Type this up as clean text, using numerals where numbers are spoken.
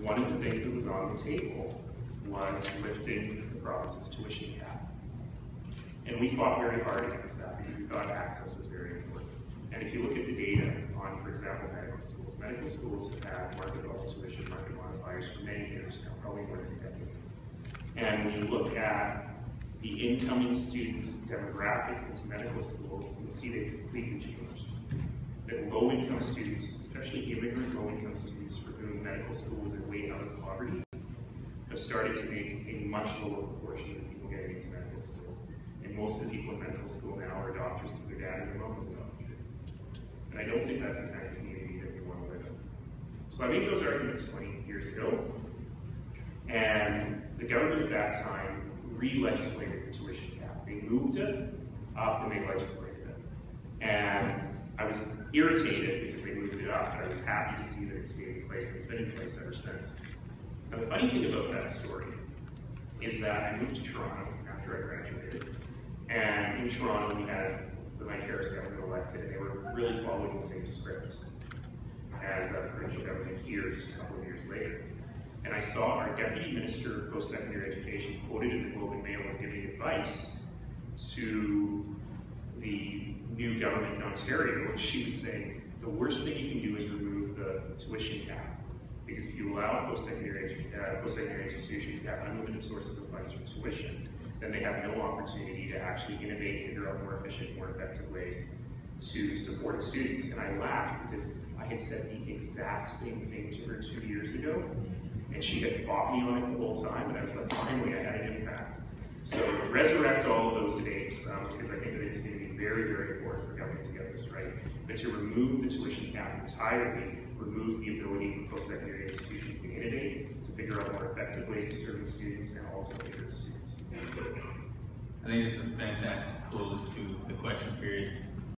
one of the things that was on the table was lifting the province's tuition cap. And we fought very hard against that because we thought access was very important. And if you look at the data on, for example, medical schools have had market level tuition, market modifiers for many years now, probably more than a decade. And when you look at the incoming students' demographics into medical schools, you'll see they've completely changed. That low-income students, especially immigrant low-income students for whom medical school is a way out of poverty, have started to make a much lower proportion of people getting into medical schools. And most of the people in medical school now are doctors because their dad and their mom was a doctor. And I don't think that's the kind of community that we want to live in. So I made those arguments 20 years ago, and the government at that time re-legislated the tuition cap. They moved it up and they legislated it. And I was irritated because they moved it up, but I was happy to see that it stayed in place, and it's been in place ever since. Now the funny thing about that story is that I moved to Toronto after I graduated, and in Toronto we had the Mike Harris government elected, and they were really following the same script as the provincial government here just a couple of years later. And I saw our Deputy Minister of Post-Secondary Education quoted in the Globe and Mail as giving advice to the new government in Ontario, and she was saying, the worst thing you can do is remove the tuition cap. Because if you allow post-secondary institutions to have unlimited sources of funds for tuition, then they have no opportunity to actually innovate, figure out more efficient, more effective ways to support students. And I laughed because I had said the exact same thing to her 2 years ago, and she had fought me on it the whole time, and I was like, finally, I had an impact. So resurrect all of those debates, because I think that it's going to be very, very important for government to get this right. But to remove the tuition cap entirely removes the ability for post-secondary institutions to innovate, to figure out more effective ways to serve students and ultimately hurt students. I think it's a fantastic close to the question period.